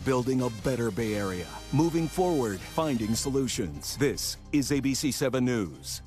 building a better Bay Area, moving forward, finding solutions. This is ABC 7 News.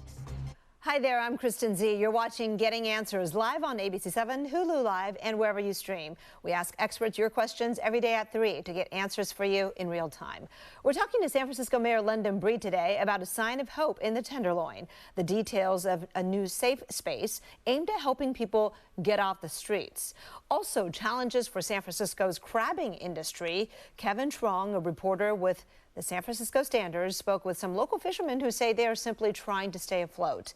Hi there, I'm Kristen Z. You're watching Getting Answers live on ABC 7, Hulu Live, and wherever you stream. We ask experts your questions every day at 3 to get answers for you in real time. We're talking to San Francisco Mayor London Breed today about a sign of hope in the Tenderloin, the details of a new safe space aimed at helping people get off the streets. Also, challenges for San Francisco's crabbing industry. Kevin Truong, a reporter with the San Francisco Standard, spoke with some local fishermen who say they are simply trying to stay afloat.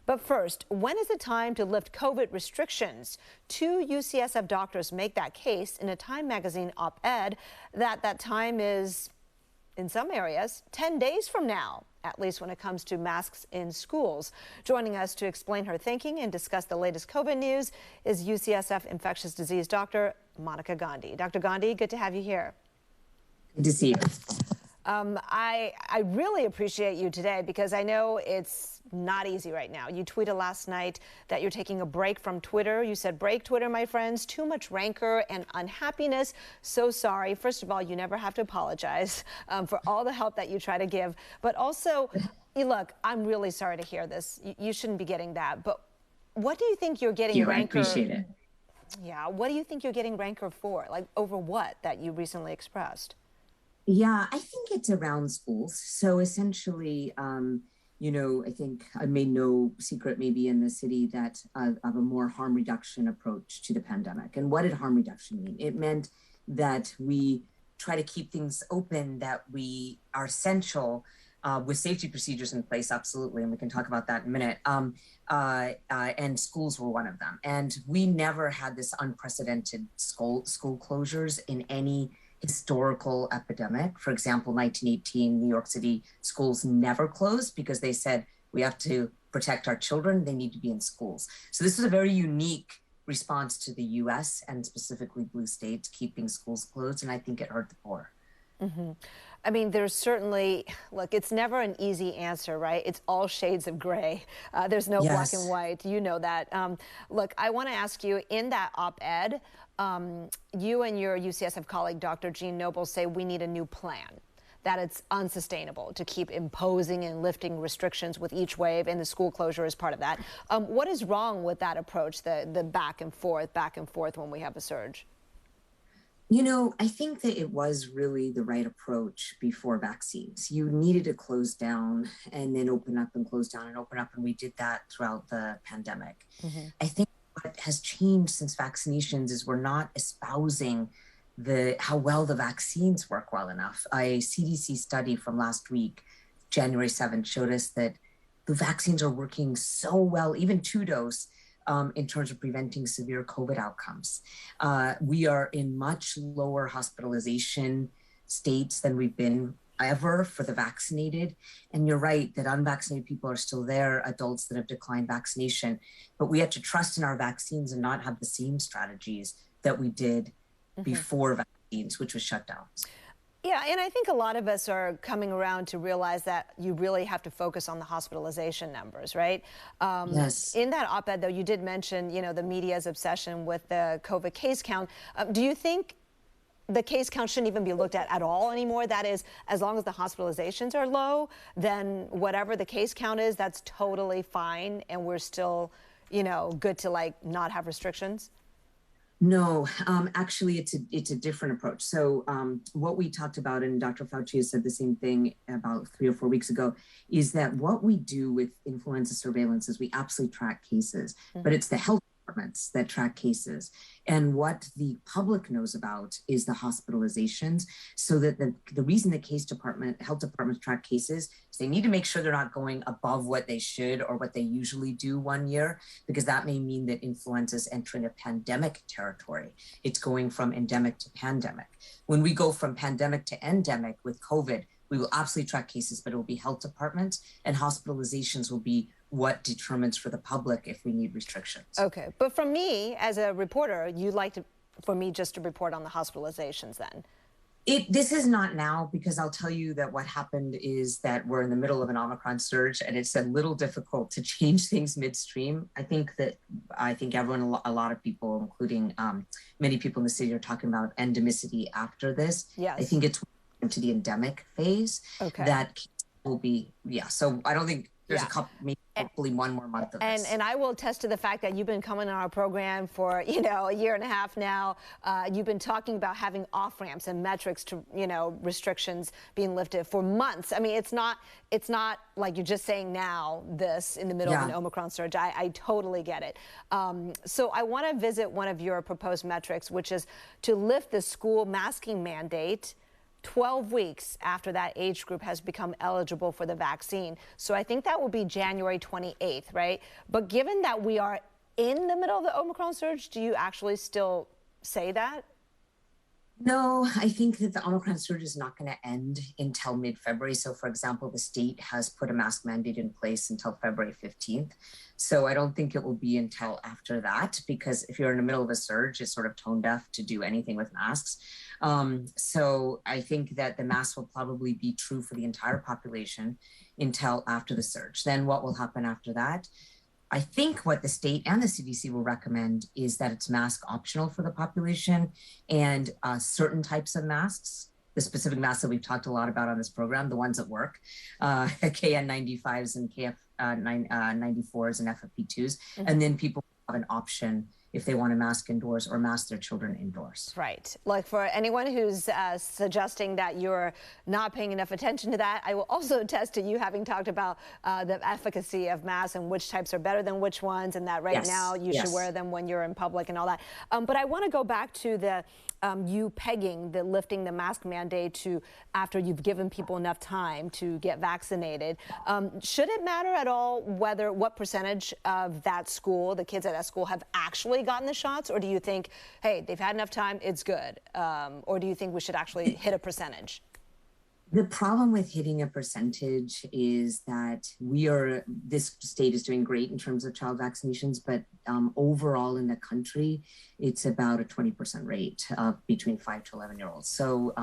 But first, when is the time to lift COVID restrictions? Two UCSF doctors make that case in a Time magazine op-ed that time is, in some areas, 10 days from now, at least when it comes to masks in schools. Joining us to explain her thinking and discuss the latest COVID news is UCSF infectious disease doctor Monica Gandhi. Dr. Gandhi, good to have you here. Good to see you. I really appreciate you today because I know it's not easy right now. You tweeted last night that you're taking a break from Twitter. You said, break Twitter, my friends. Too much rancor and unhappiness. So sorry. First of all, you never have to apologize for all the help that you try to give. But also, look, I'm really sorry to hear this. You shouldn't be getting that. But what do you think you're getting rancor? I appreciate it. Yeah. What do you think you're getting rancor for? Like, over what that you recently expressed? Yeah, I think it's around schools. So essentially, I think I made no secret maybe in the city that of a more harm reduction approach to the pandemic. And what did harm reduction mean? It meant that we try to keep things open, that we are essential with safety procedures in place, absolutely. And we can talk about that in a minute. And schools were one of them. And we never had this unprecedented school closures in any historical epidemic. For example, 1918, New York City schools never closed because they said we have to protect our children. They need to be in schools. So this is a very unique response to the US and specifically blue states keeping schools closed. And I think it hurt the poor. Mm-hmm. I mean, there's certainly, look, it's never an easy answer, right? It's all shades of gray. There's no black and white. You know that. Look, I want to ask you, in that op-ed, you and your UCSF colleague, Dr. Jean Noble, say we need a new plan, that it's unsustainable to keep imposing and lifting restrictions with each wave, and the school closure is part of that. What is wrong with that approach, the back and forth when we have a surge? You know, I think that it was really the right approach before vaccines. You needed to close down and then open up and close down and open up. And we did that throughout the pandemic. Mm-hmm. I think what has changed since vaccinations is we're not espousing how well the vaccines work well enough. A CDC study from last week, January 7th, showed us that the vaccines are working so well, even 2-dose, in terms of preventing severe COVID outcomes. We are in much lower hospitalization states than we've been ever for the vaccinated. And you're right that unvaccinated people are still there, adults that have declined vaccination. But we have to trust in our vaccines and not have the same strategies that we did before vaccines, which was shutdowns. Yeah, and I think a lot of us are coming around to realize that you really have to focus on the hospitalization numbers, right? Yes. In that op-ed, though, you did mention, the media's obsession with the COVID case count. Do you think the case count shouldn't even be looked at all anymore? That is, as long as the hospitalizations are low, then whatever the case count is, that's totally fine, and we're still, good to not have restrictions? No, actually, it's a different approach. So what we talked about, and Dr. Fauci has said the same thing about 3 or 4 weeks ago, is that what we do with influenza surveillance is we absolutely track cases, but it's the health departments that track cases. And what the public knows about is the hospitalizations, so that the reason the health departments track cases is they need to make sure they're not going above what they should or what they usually do one year, because that may mean that influenza is entering a pandemic territory. It's going from endemic to pandemic. When we go from pandemic to endemic with COVID, we will absolutely track cases, but it will be health departments, and hospitalizations will be what determines for the public if we need restrictions. Okay, but for me, as a reporter, you'd like for me just to report on the hospitalizations then? This is not now, because I'll tell you that what happened is that we're in the middle of an Omicron surge, and it's a little difficult to change things midstream. I think everyone, a lot of people, including many people in the city, are talking about endemicity after this. Yes. I think it's into the endemic phase. Okay. That will be, so I don't think there's a couple, maybe hopefully one more month of this. And I will attest to the fact that you've been coming on our program for, a year and a half now. You've been talking about having off-ramps and metrics to, restrictions being lifted for months. I mean, it's not like you're just saying now this in the middle of an Omicron surge. I totally get it. So I want to visit one of your proposed metrics, which is to lift the school masking mandate 12 weeks after that age group has become eligible for the vaccine. So I think that will be January 28th, right? But given that we are in the middle of the Omicron surge, do you actually still say that? No, I think that the Omicron surge is not going to end until mid-February. So, for example, the state has put a mask mandate in place until February 15th. So I don't think it will be until after that, because if you're in the middle of a surge, it's sort of tone deaf to do anything with masks. So I think that the mask will probably be true for the entire population until after the surge. Then what will happen after that? I think what the state and the CDC will recommend is that it's mask optional for the population, and certain types of masks, the specific masks that we've talked a lot about on this program, the ones that work, KN95s and KF94s and FFP2s, and then people have an option if they want to mask indoors or mask their children indoors. Right. Like, for anyone who's suggesting that you're not paying enough attention to that, I will also attest to you having talked about the efficacy of masks and which types are better than which ones, and that right now you should wear them when you're in public and all that. But I want to go back to the you pegging the lifting the mask mandate to after you've given people enough time to get vaccinated. Should it matter at all what percentage of that school, the kids at that school, have actually gotten the shots, or do you think, hey, they've had enough time, it's good, or do you think we should actually hit a percentage? The problem with hitting a percentage is that this state is doing great in terms of child vaccinations, but overall in the country, it's about a 20% rate between 5 to 11-year-olds. So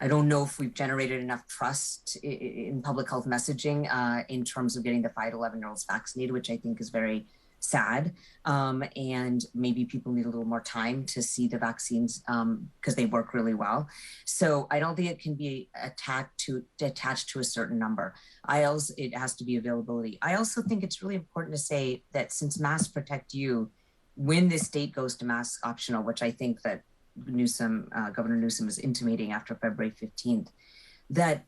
I don't know if we've generated enough trust in public health messaging in terms of getting the 5 to 11-year-olds vaccinated, which I think is very sad. And maybe people need a little more time to see the vaccines because they work really well. So I don't think it can be attached to a certain number. It has to be availability. I also think it's really important to say that since masks protect you, when this state goes to mask optional, which I think that Governor Newsom is intimating after February 15th, that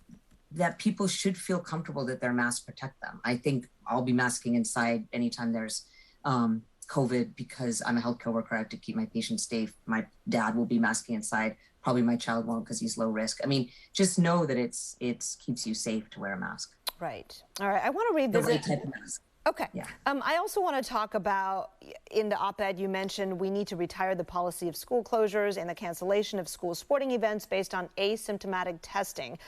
people should feel comfortable that their masks protect them. I think I'll be masking inside anytime there's COVID because I'm a healthcare worker. I have to keep my patients safe. My dad will be masking inside. Probably my child won't because he's low risk. I mean, just know that it keeps you safe to wear a mask. Right. All right. I want to revisit. The right type of mask. Okay. Yeah. I also want to talk about, in the op-ed you mentioned, we need to retire the policy of school closures and the cancellation of school sporting events based on asymptomatic testing.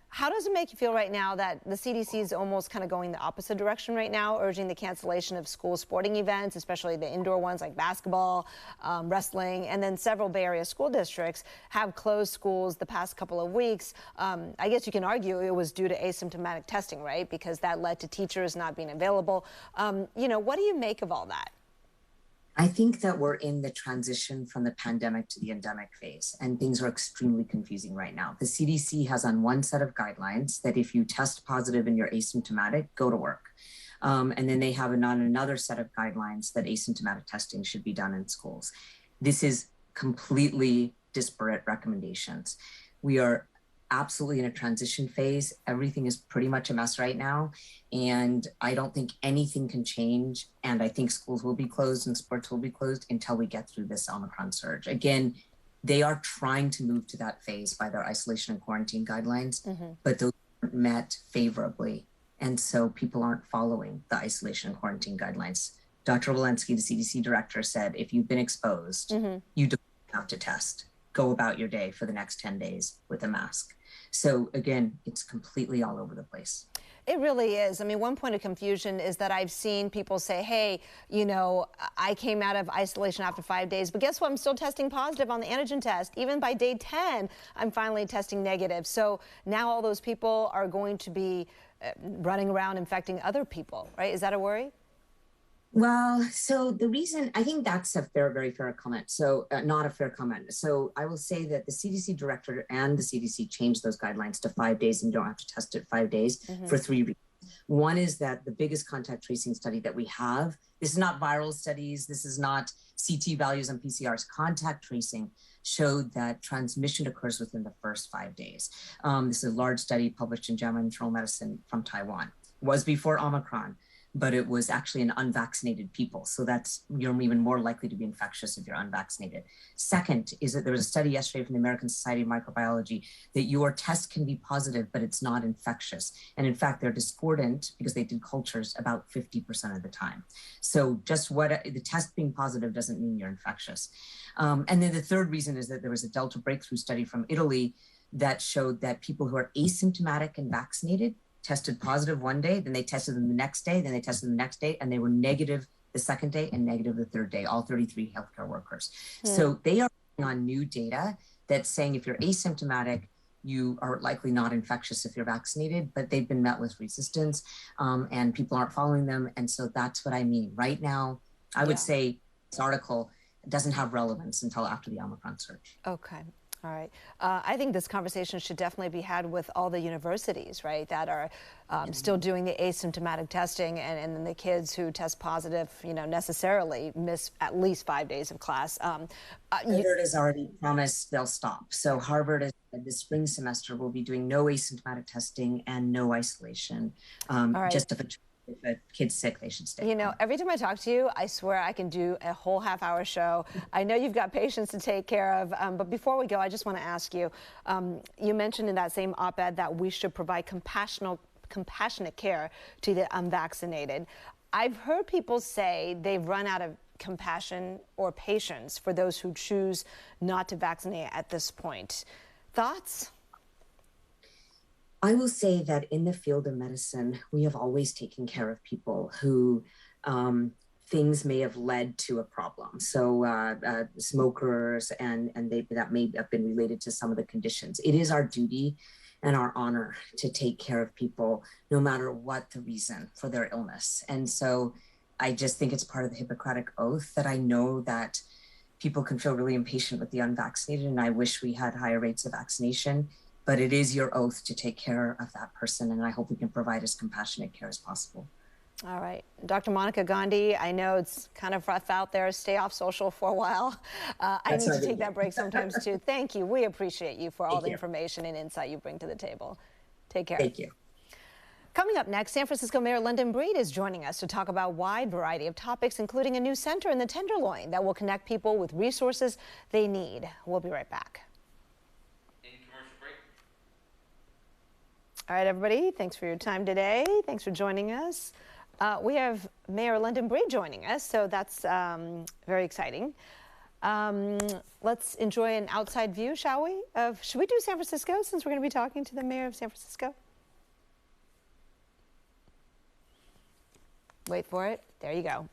How does it make you feel right now that the CDC is almost kind of going the opposite direction right now, urging the cancellation of school sporting events, especially the indoor ones like basketball, wrestling, and then several Bay Area school districts have closed schools the past couple of weeks. I guess you can argue it was due to asymptomatic testing, right? Because that led to teachers not being available. What do you make of all that? I think that we're in the transition from the pandemic to the endemic phase, and things are extremely confusing right now. The CDC has on one set of guidelines that if you test positive and you're asymptomatic, go to work. And then they have on another set of guidelines that asymptomatic testing should be done in schools. This is completely disparate recommendations. We are absolutely in a transition phase. Everything is pretty much a mess right now. And I don't think anything can change. And I think schools will be closed and sports will be closed until we get through this Omicron surge. Again, they are trying to move to that phase by their isolation and quarantine guidelines, but those aren't met favorably. And so people aren't following the isolation and quarantine guidelines. Dr. Walensky, the CDC director, said, if you've been exposed, you don't have to test. Go about your day for the next 10 days with a mask. So again, it's completely all over the place. It really is. I mean, one point of confusion is that I've seen people say, hey, you know, I came out of isolation after 5 days, but guess what? I'm still testing positive on the antigen test. Even by day 10, I'm finally testing negative. So now all those people are going to be running around infecting other people, right? Is that a worry? Well, so the reason I think that's a very fair comment. So not a fair comment. So I will say that the CDC director and the CDC changed those guidelines to 5 days, and you don't have to test it 5 days for 3 reasons. One is that the biggest contact tracing study that we have, this is not viral studies, this is not CT values and PCRs, contact tracing showed that transmission occurs within the first 5 days. This is a large study published in JAMA Internal Medicine from Taiwan. It was before Omicron, but it was actually in unvaccinated people. So that's, you're even more likely to be infectious if you're unvaccinated. Second is that there was a study yesterday from the American Society of Microbiology that your test can be positive, but it's not infectious. And in fact, they're discordant because they did cultures about 50% of the time. So just what the test being positive doesn't mean you're infectious. And then the third reason is that there was a Delta breakthrough study from Italy that showed that people who are asymptomatic and vaccinated tested positive one day, then they tested them the next day, then they tested them the next day, and they were negative the second day and negative the third day, all 33 healthcare workers. So they are on new data that's saying if you're asymptomatic, you are likely not infectious if you're vaccinated, but they've been met with resistance and people aren't following them. And so that's what I mean. Right now, I would say this article doesn't have relevance until after the Omicron surge. Okay. All right. I think this conversation should definitely be had with all the universities, right, that are still doing the asymptomatic testing, and then the kids who test positive, you know, necessarily miss at least 5 days of class. Harvard has already promised they'll stop. So Harvard is, this spring semester will be doing no asymptomatic testing and no isolation. Just if a kid's sick, they should stay. You know, every time I talk to you, I swear I can do a whole half-hour show. I know you've got patients to take care of, but before we go, I just want to ask you, you mentioned in that same op-ed that we should provide compassionate care to the unvaccinated. I've heard people say they've run out of compassion or patience for those who choose not to vaccinate at this point. Thoughts? I will say that in the field of medicine, we have always taken care of people who things may have led to a problem. So smokers, and that may have been related to some of the conditions. It is our duty and our honor to take care of people, no matter what the reason for their illness. And so I just think it's part of the Hippocratic Oath that I know that people can feel really impatient with the unvaccinated, and I wish we had higher rates of vaccination. But it is your oath to take care of that person, and I hope we can provide as compassionate care as possible. All right. Dr. Monica Gandhi, I know it's kind of rough out there. Stay off social for a while. I need to take that break sometimes, too. Thank you. We appreciate you for all the information and insight you bring to the table. Take care. Thank you. Coming up next, San Francisco Mayor London Breed is joining us to talk about a wide variety of topics, including a new center in the Tenderloin that will connect people with resources they need. We'll be right back. All right, everybody, thanks for your time today. Thanks for joining us. We have Mayor London Breed joining us, so that's very exciting. Let's enjoy an outside view, shall we? Should we do San Francisco, since we're going to be talking to the mayor of San Francisco? Wait for it. There you go.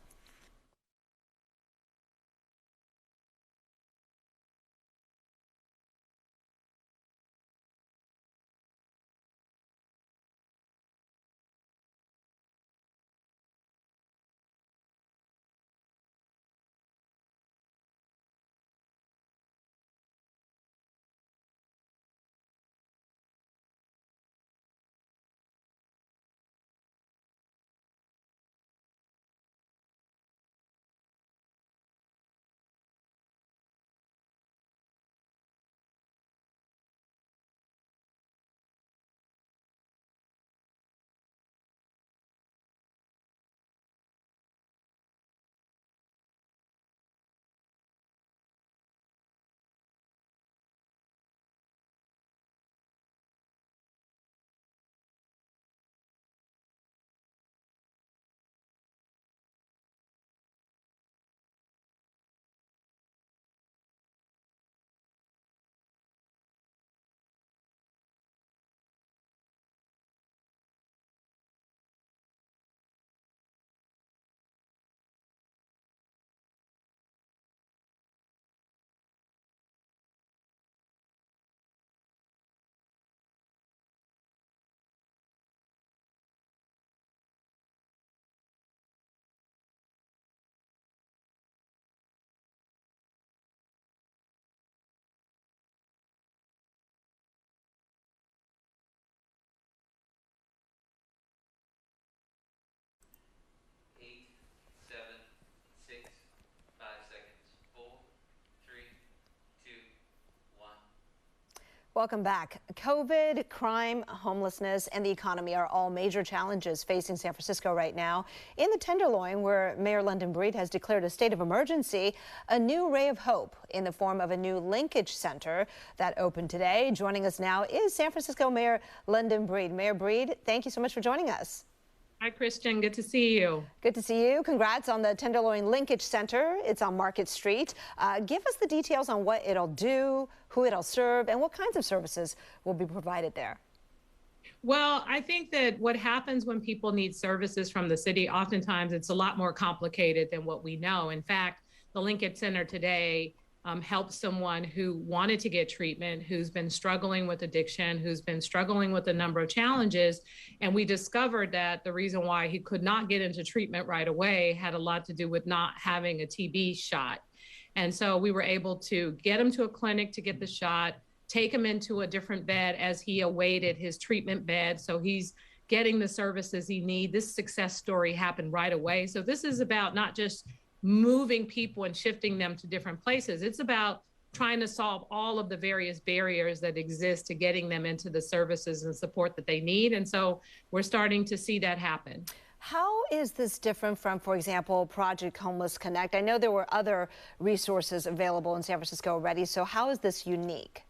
Welcome back. COVID, crime, homelessness, and the economy are all major challenges facing San Francisco right now. In the Tenderloin, where Mayor London Breed has declared a state of emergency, a new ray of hope in the form of a new Linkage Center that opened today. Joining us now is San Francisco Mayor London Breed. Mayor Breed, thank you so much for joining us. Hi, Christian. Good to see you. Good to see you. Congrats on the Tenderloin Linkage Center. It's on Market Street. Give us the details on what it'll do, who it'll serve, and what kinds of services will be provided there. Well, I think that what happens when people need services from the city, oftentimes it's a lot more complicated than what we know. In fact, the Linkage Center today helps someone who wanted to get treatment, who's been struggling with addiction, who's been struggling with a number of challenges. And we discovered that the reason why he could not get into treatment right away had a lot to do with not having a TB shot. And so we were able to get him to a clinic to get the shot, take him into a different bed as he awaited his treatment bed. So he's getting the services he needs. This success story happened right away. So this is about not just moving people and shifting them to different places. It's about trying to solve all of the various barriers that exist to getting them into the services and support that they need. And so we're starting to see that happen. How is this different from, for example, Project Homeless Connect? I know there were other resources available in San Francisco already, so how is this unique?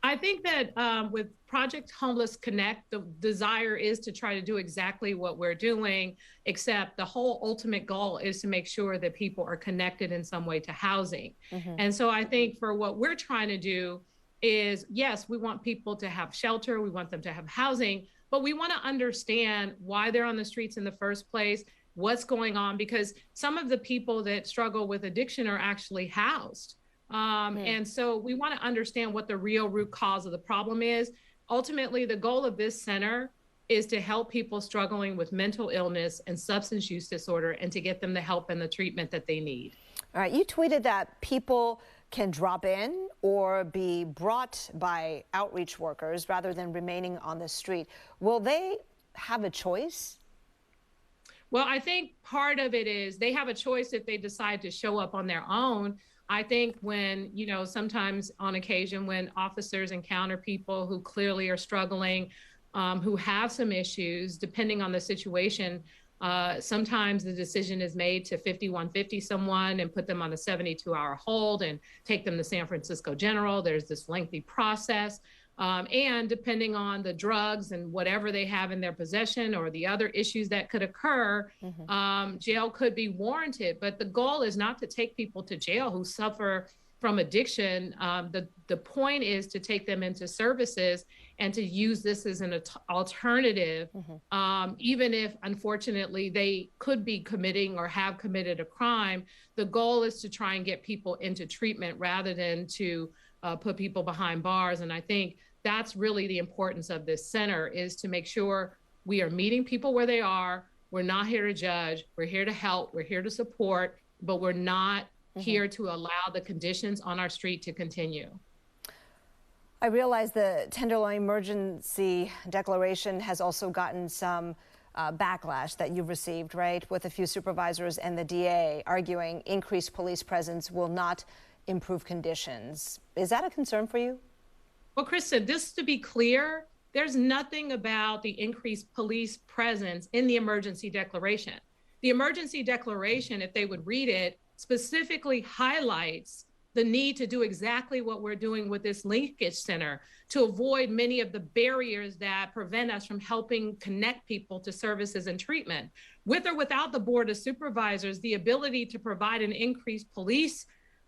I think that with Project Homeless Connect, the desire is to try to do exactly what we're doing, except the whole ultimate goal is to make sure that people are connected in some way to housing. And so I think for what we're trying to do is, yes, we want people to have shelter, we want them to have housing, but we want to understand why they're on the streets in the first place, what's going on, because some of the people that struggle with addiction are actually housed. And so we want to understand what the real root cause of the problem is. Ultimately, the goal of this center is to help people struggling with mental illness and substance use disorder and to get them the help and the treatment that they need. All right, you tweeted that people can drop in or be brought by outreach workers rather than remaining on the street. Will they have a choice? Well, I think part of it is they have a choice if they decide to show up on their own. I think when, sometimes on occasion when officers encounter people who clearly are struggling, who have some issues, depending on the situation, sometimes the decision is made to 5150 someone and put them on a 72-hour hold and take them to San Francisco General. There's this lengthy process. And depending on the drugs and whatever they have in their possession or the other issues that could occur, jail could be warranted. But the goal is not to take people to jail who suffer from addiction. The point is to take them into services and to use this as an alternative, even if, unfortunately, they could be committing or have committed a crime. The goal is to try and get people into treatment rather than to put people behind bars. And I think that's really the importance of this center, is to make sure we are meeting people where they are. We're not here to judge. We're here to help. We're here to support, but we're not here to allow the conditions on our street to continue. I realize the Tenderloin emergency declaration has also gotten some backlash that you've received, right? With a few supervisors and the DA arguing increased police presence will not improve conditions. Is that a concern for you? Well, Krista, just to be clear, there's nothing about the increased police presence in the emergency declaration. The emergency declaration, if they would read it, specifically highlights the need to do exactly what we're doing with this Linkage Center to avoid many of the barriers that prevent us from helping connect people to services and treatment. With or without the Board of Supervisors, the ability to provide an increased police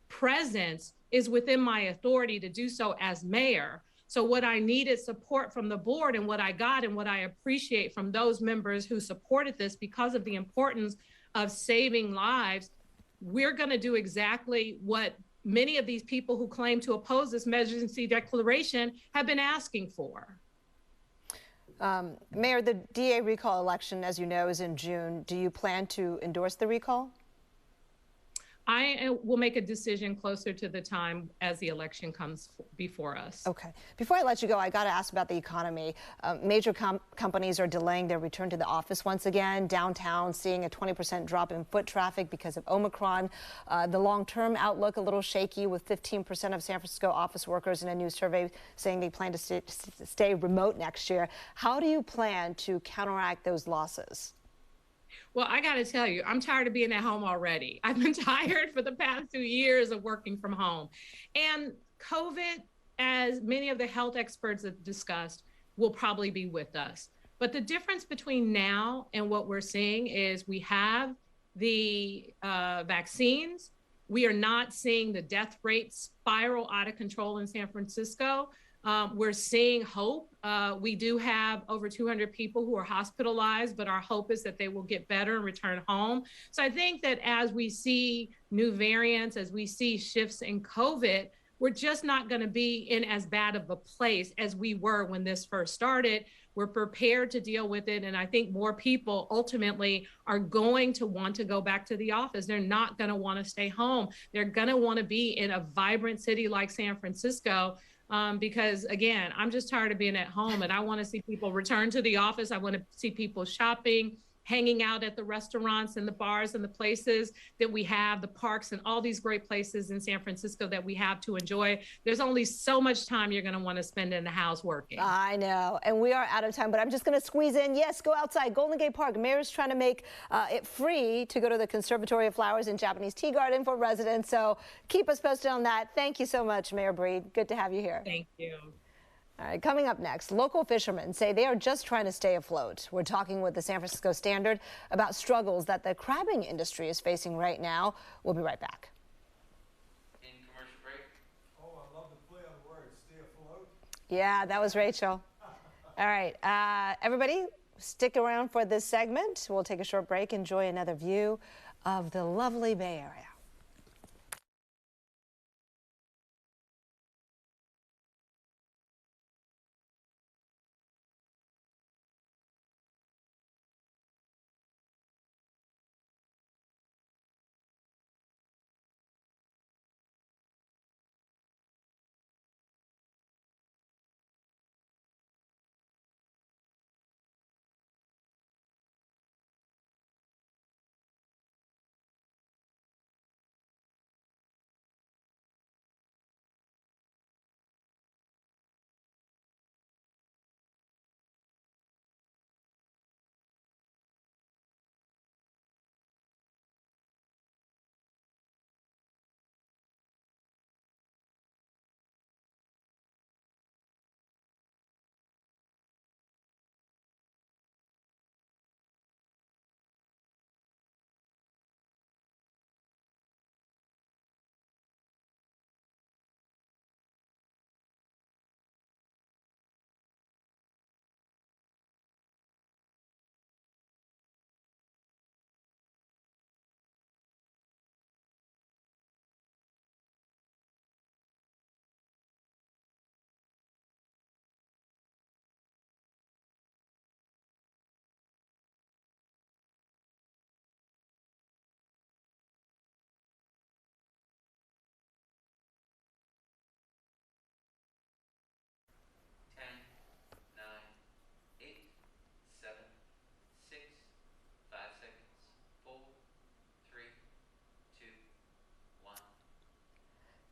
presence is within my authority to do so as mayor. So what I needed support from the board, and what I got and what I appreciate from those members who supported this because of the importance of saving lives, we're going to do exactly what many of these people who claim to oppose this emergency declaration have been asking for. Mayor, the DA recall election, as you know, is in June. Do you plan to endorse the recall? I will make a decision closer to the time as the election comes before us. Okay. Before I let you go, I got to ask about the economy. Major companies are delaying their return to the office once again. Downtown seeing a 20% drop in foot traffic because of Omicron. The long-term outlook a little shaky, with 15% of San Francisco office workers in a new survey saying they plan to stay remote next year. How do you plan to counteract those losses? Well, I got to tell you, I'm tired of being at home already. I've been tired for the past 2 years of working from home. And COVID, as many of the health experts have discussed, will probably be with us. But the difference between now and what we're seeing is we have the vaccines. We are not seeing the death rate spiral out of control in San Francisco. We're seeing hope. We do have over 200 people who are hospitalized, but our hope is that they will get better and return home. So I think that as we see new variants, as we see shifts in COVID, we're just not going to be in as bad of a place as we were when this first started. We're prepared to deal with it. And I think more people ultimately are going to want to go back to the office. They're not going to want to stay home. They're going to want to be in a vibrant city like San Francisco. Because again, I'm just tired of being at home, and I want to see people return to the office. I want to see people shopping, hanging out at the restaurants and the bars and the places that we have, the parks and all these great places in San Francisco that we have to enjoy. There's only so much time you're going to want to spend in the house working. I know, and we are out of time, but I'm just going to squeeze in. Yes, go outside. Golden Gate Park. Mayor's trying to make it free to go to the Conservatory of Flowers and Japanese Tea Garden for residents. So keep us posted on that. Thank you so much, Mayor Breed. Good to have you here. Thank you. All right, coming up next, local fishermen say they are just trying to stay afloat. We're talking with the San Francisco Standard about struggles that the crabbing industry is facing right now. We'll be right back. In commercial break. Oh, I love the play on words. Stay afloat. Yeah, that was Rachel. All right, everybody, stick around for this segment. We'll take a short break, enjoy another view of the lovely Bay Area.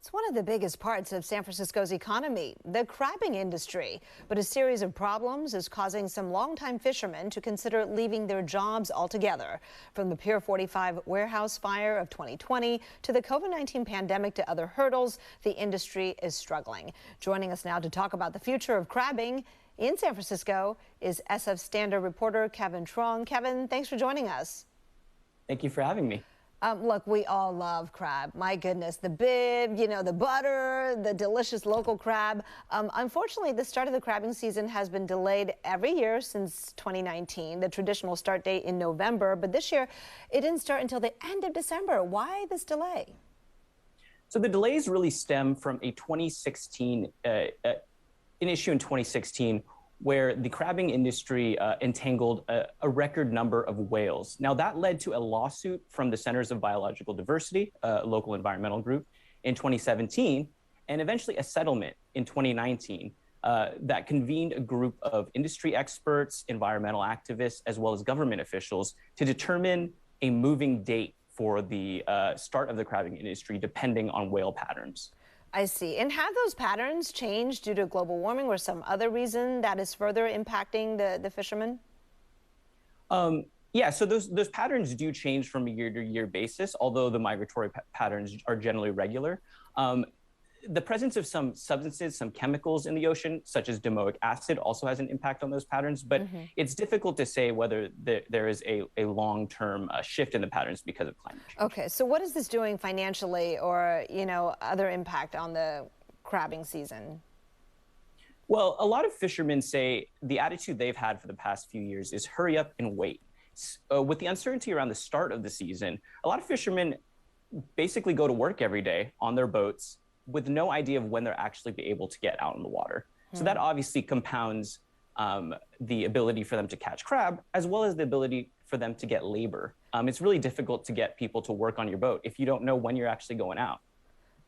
It's one of the biggest parts of San Francisco's economy, the crabbing industry. But a series of problems is causing some longtime fishermen to consider leaving their jobs altogether. From the Pier 45 warehouse fire of 2020 to the COVID-19 pandemic to other hurdles, the industry is struggling. Joining us now to talk about the future of crabbing in San Francisco is SF Standard reporter Kevin Truong. Kevin, thanks for joining us. Thank you for having me. Look, we all love crab. My goodness, the bib, the butter, the delicious local crab. Unfortunately, the start of the crabbing season has been delayed every year since 2019, the traditional start date in November. But this year, it didn't start until the end of December. Why this delay? So the delays really stem from a 2016, an issue in 2016 where the crabbing industry entangled a record number of whales. Now, that led to a lawsuit from the Centers of Biological Diversity, a local environmental group, in 2017, and eventually a settlement in 2019 that convened a group of industry experts, environmental activists, as well as government officials to determine a moving date for the start of the crabbing industry, depending on whale patterns. I see. And have those patterns changed due to global warming or some other reason that is further impacting the fishermen? Yeah, so those patterns do change from a year-to-year basis, although the migratory patterns are generally regular. The presence of some substances, some chemicals in the ocean, such as domoic acid, also has an impact on those patterns, but it's difficult to say whether there is a long-term shift in the patterns because of climate change. Okay, so what is this doing financially or, other impact on the crabbing season? Well, a lot of fishermen say the attitude they've had for the past few years is hurry up and wait. With the uncertainty around the start of the season, a lot of fishermen basically go to work every day on their boats with no idea of when they're actually be able to get out in the water. So that obviously compounds the ability for them to catch crab, as well as the ability for them to get labor. It's really difficult to get people to work on your boat if you don't know when you're actually going out.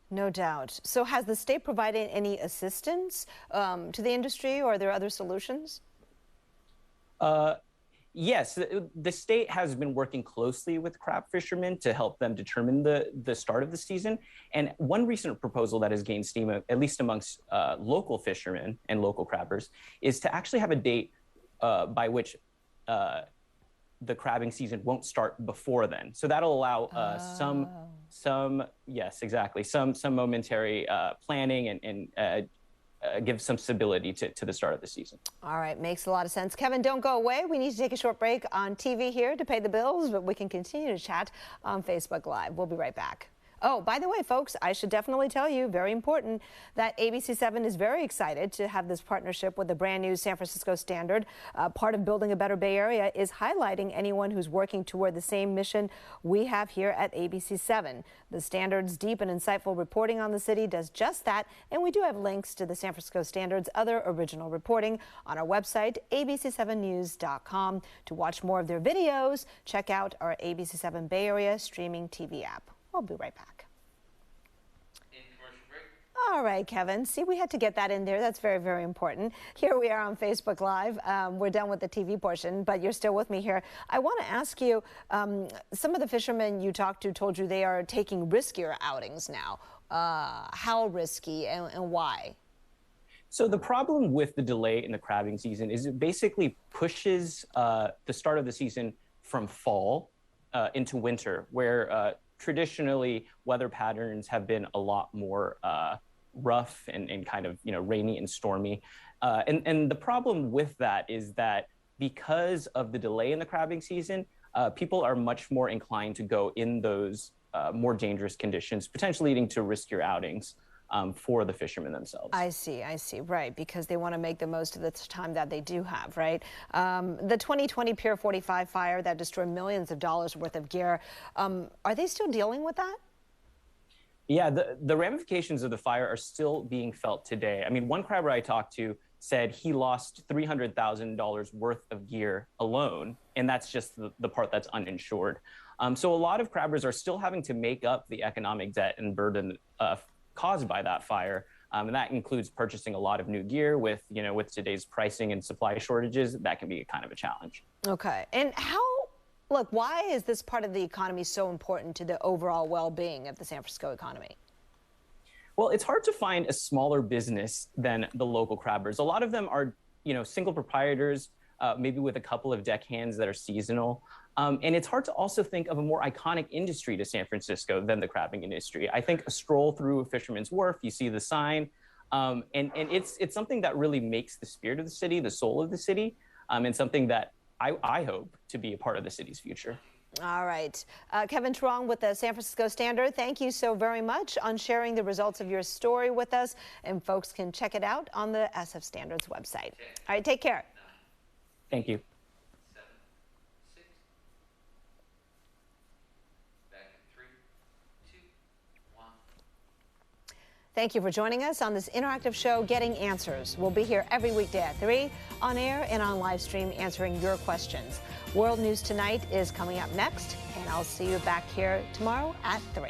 No doubt. So has the state provided any assistance to the industry, or are there other solutions? Yes, the state has been working closely with crab fishermen to help them determine the start of the season. And one recent proposal that has gained steam, at least amongst local fishermen and local crabbers, is to actually have a date by which the crabbing season won't start before then. So that'll allow some momentary planning and give some stability to the start of the season. All right, makes a lot of sense. Kevin, don't go away. We need to take a short break on TV here to pay the bills, but we can continue to chat on Facebook Live. We'll be right back. Oh, by the way, folks, I should definitely tell you, very important, that ABC7 is very excited to have this partnership with the brand new San Francisco Standard. Part of building a better Bay Area is highlighting anyone who's working toward the same mission we have here at ABC7. The Standard's deep and insightful reporting on the city does just that, and we do have links to the San Francisco Standard's other original reporting on our website, abc7news.com. To watch more of their videos, check out our ABC7 Bay Area streaming TV app. I'll be right back. All right, Kevin. See, we had to get that in there. That's very, very important. Here we are on Facebook Live. We're done with the TV portion, but you're still with me here. I want to ask you, some of the fishermen you talked to told you they are taking riskier outings now. How risky and why? So the problem with the delay in the crabbing season is it basically pushes the start of the season from fall into winter, where traditionally weather patterns have been a lot more rough and kind of rainy and stormy. And the problem with that is that because of the delay in the crabbing season, people are much more inclined to go in those more dangerous conditions, potentially leading to riskier outings for the fishermen themselves. I see, right, because they want to make the most of the time that they do have, right? The 2020 Pier 45 fire that destroyed millions of dollars worth of gear, are they still dealing with that? Yeah, the ramifications of the fire are still being felt today. I mean, one crabber I talked to said he lost $300,000 worth of gear alone, and that's just the part that's uninsured. So a lot of crabbers are still having to make up the economic debt and burden caused by that fire. And that includes purchasing a lot of new gear with today's pricing and supply shortages. That can be kind of a challenge. Okay. And why is this part of the economy so important to the overall well-being of the San Francisco economy? Well, it's hard to find a smaller business than the local crabbers. A lot of them are, single proprietors, maybe with a couple of deckhands that are seasonal. And it's hard to also think of a more iconic industry to San Francisco than the crabbing industry. I think a stroll through a Fisherman's Wharf, you see the sign, and it's something that really makes the spirit of the city, the soul of the city, and something that I hope to be a part of the city's future. All right. Kevin Truong with the San Francisco Standard, thank you so very much on sharing the results of your story with us. And folks can check it out on the SF Standard's website. All right, take care. Thank you. Thank you for joining us on this interactive show, Getting Answers. We'll be here every weekday at 3 on air and on live stream answering your questions. World News Tonight is coming up next, and I'll see you back here tomorrow at 3.